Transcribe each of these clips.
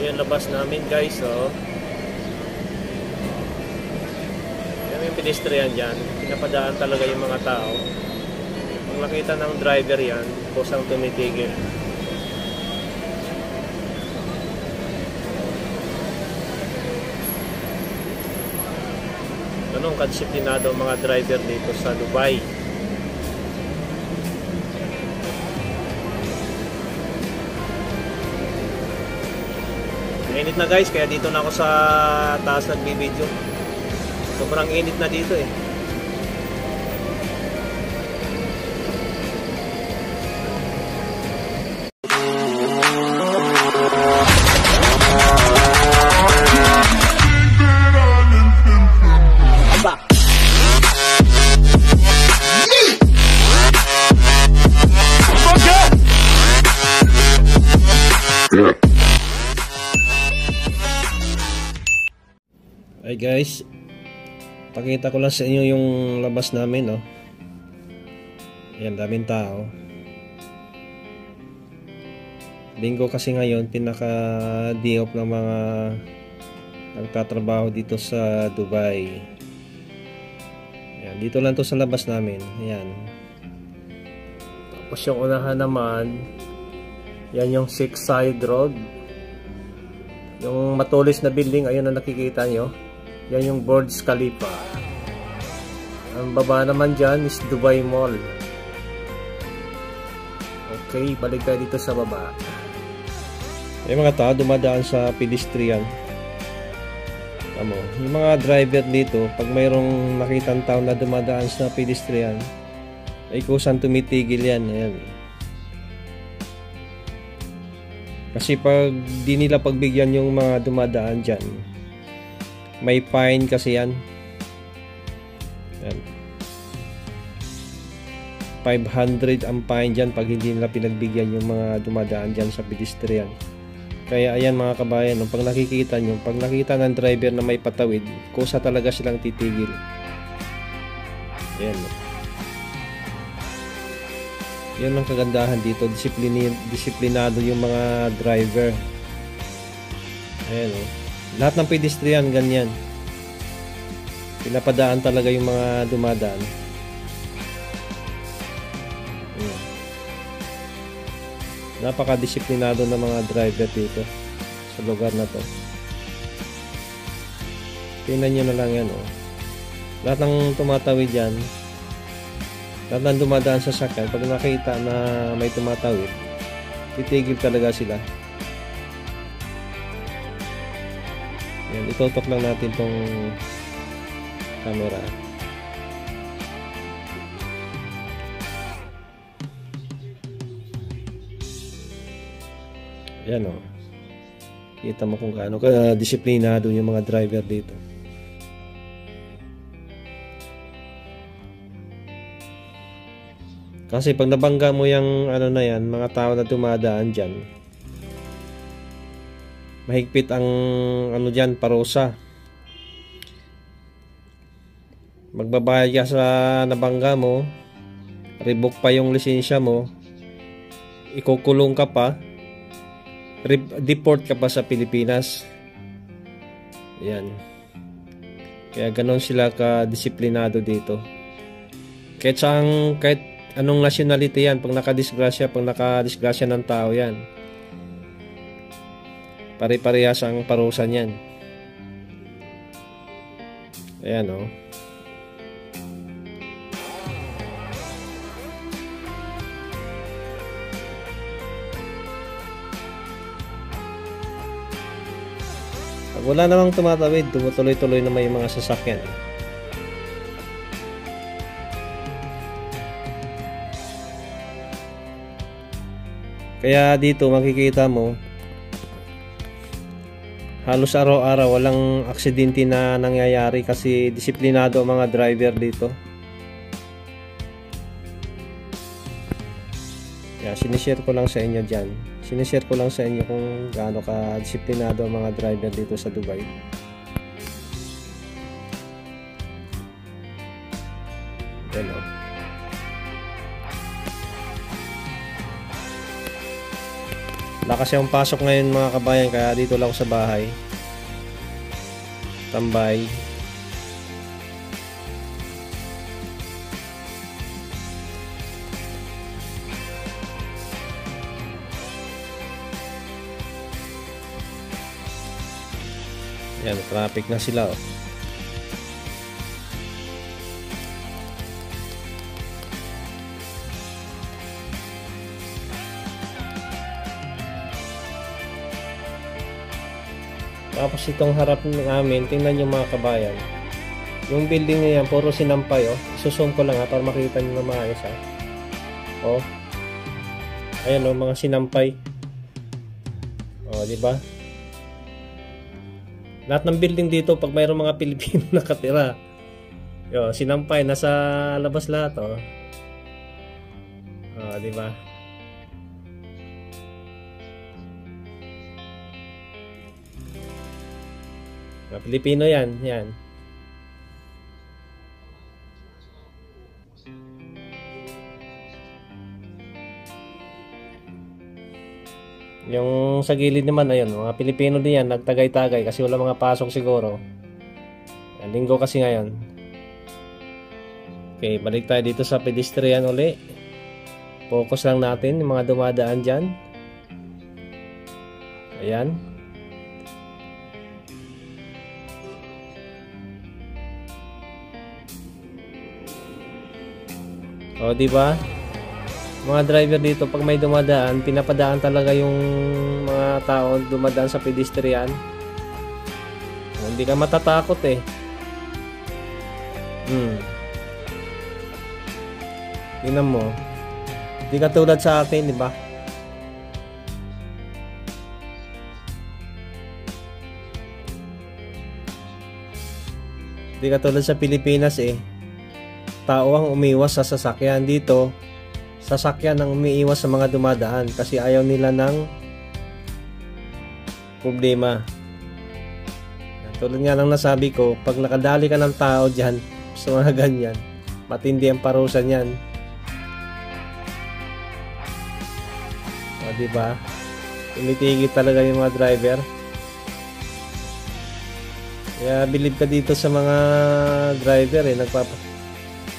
yung labas namin guys, oh. Yan yung pedestrian dyan. Pinapadaan talaga yung mga tao. Kung nakita ng driver yan, kusang tumitigil. Ganun kadisiplinado ang mga driver dito sa Dubai. Init na guys, kaya dito na ako sa taas nagbibideo. Sobrang init na dito eh. Hey guys, pakita ko lang sa inyo yung labas namin, no. Ayan, daming tao. Linggo kasi ngayon, pinaka day off ng mga nagtatrabaho dito sa Dubai. Ayan, dito lang to sa labas namin. Ayan. Tapos yung unahan naman, yan yung Six Side Road. Yung matulis na building, ayun na nakikita nyo. Yan yung Burj Khalifa. Ang baba naman dyan is Dubai Mall. Okay, balik tayo dito sa baba. Yung mga tao dumadaan sa pedestrian. Tamo, yung mga driver dito, pag mayroong nakitang tao na dumadaan sa pedestrian, ay kusang tumitigil yan. Ayan. Kasi pag di nila pagbigyan yung mga dumadaan dyan, may fine kasi yan. Yan. 500 ang fine dyan pag hindi nila pinagbigyan yung mga dumadaan dyan sa pedestrian. Kaya ayan mga kabayan, pag nakikita nyo, pag nakita ng driver na may patawid, kusa talaga silang titigil. Ayan. Yan ang kagandahan dito, disiplinado yung mga driver. Ayan o. Lahat ng pedestrian ganyan. Pinapadaan talaga yung mga dumadaan. Ayan. Napaka-disiplinado ng mga driver dito sa lugar na to. Tingnan nyo na lang yan o. Lahat ng tumatawid dyan, lahat ng dumadaan sa sakyan, pag nakita na may tumatawid, titigil talaga sila. Yan, itutok lang natin tong camera. Yan o. Kita mo kung gaano ka-disiplinado yung mga driver dito. Kasi pag nabangga mo yung ano na yan, mga tao na dumadaan dyan, mahigpit ang ano dyan, parusa. Magbabayad ka sa nabangga mo, revoke pa yung lisensya mo, ikukulong ka pa, deport ka pa sa Pilipinas. Yan. Kaya ganon sila ka-disiplinado dito. Kahit anong nationality yan, pag nakadisgrasya ng tao yan, pare-parehas ang parusa niyan. Ayan o. Pag wala namang tumatawid, tumutuloy-tuloy naman yung mga sasakyan. Kaya dito makikita mo, halos araw-araw walang aksidente na nangyayari kasi disiplinado ang mga driver dito. Kaya sinishare ko lang sa inyo dyan. Sinishare ko lang sa inyo kung gaano ka disiplinado ang mga driver dito sa Dubai. Yan o. Wala kasi akong pasok ngayon mga kabayan, kaya dito lang ako sa bahay. Tambay. Yan, traffic na sila oh. Tapos itong harap namin, tingnan nyo mga kabayan. Yung building na yan, puro sinampay oh. Isusum ko lang ha, para makita nyo na maayos ha. Oh. Ayan oh, mga sinampay. Oh, di ba? Lahat ng building dito, pag mayroong mga Pilipino nakatira, yo, sinampay, nasa labas lahat oh. Oh, di ba? Mga Pilipino yan, yan. Yung sa gilid naman, ayun, mga Pilipino din yan, nagtagay-tagay kasi wala mga pasok siguro. Linggo kasi ngayon. Okay, balik tayo dito sa pedestrian uli. Focus lang natin yung mga dumadaan dyan. Ayan. O, diba? Mga driver dito, pag may dumadaan, pinapadaan talaga yung mga tao dumadaan sa pedestrian. O, hindi ka matatakot eh. Tingnan mo. Hindi ka tulad sa atin, diba? Hindi ka tulad sa Pilipinas eh. Tao ang umiwas sa sasakyan. Dito, sasakyan ang umiiwas sa mga dumadaan kasi ayaw nila ng problema. Tulad nga lang nasabi ko, pag nakadali ka ng tao dyan sa mga ganyan, matindi ang parusa niyan. O, diba? Tumitigil talaga yung mga driver. Kaya believe ka dito sa mga driver eh,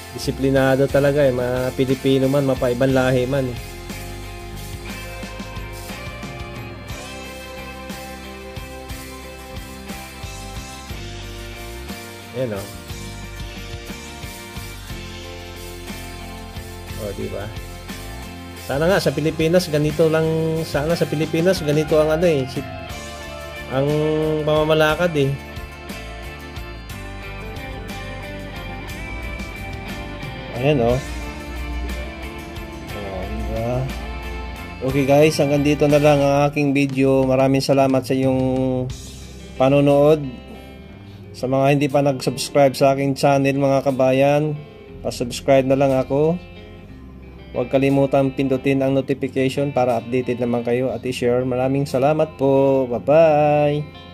disiplinado talaga eh, mga Pilipino man, mapaibang lahi man eh. Ayan o. O, diba? Sana nga sa Pilipinas ganito lang, sana sa Pilipinas ganito ang ano eh, ang pamamalakad eh. Ayan o. Diba? Okay guys, hanggang dito na lang ang aking video. Maraming salamat sa iyong panonood. Sa mga hindi pa nag-subscribe sa aking channel mga kabayan, pa-subscribe na lang ako. Huwag kalimutan pindutin ang notification para updated naman kayo at i-share. Maraming salamat po. Bye-bye!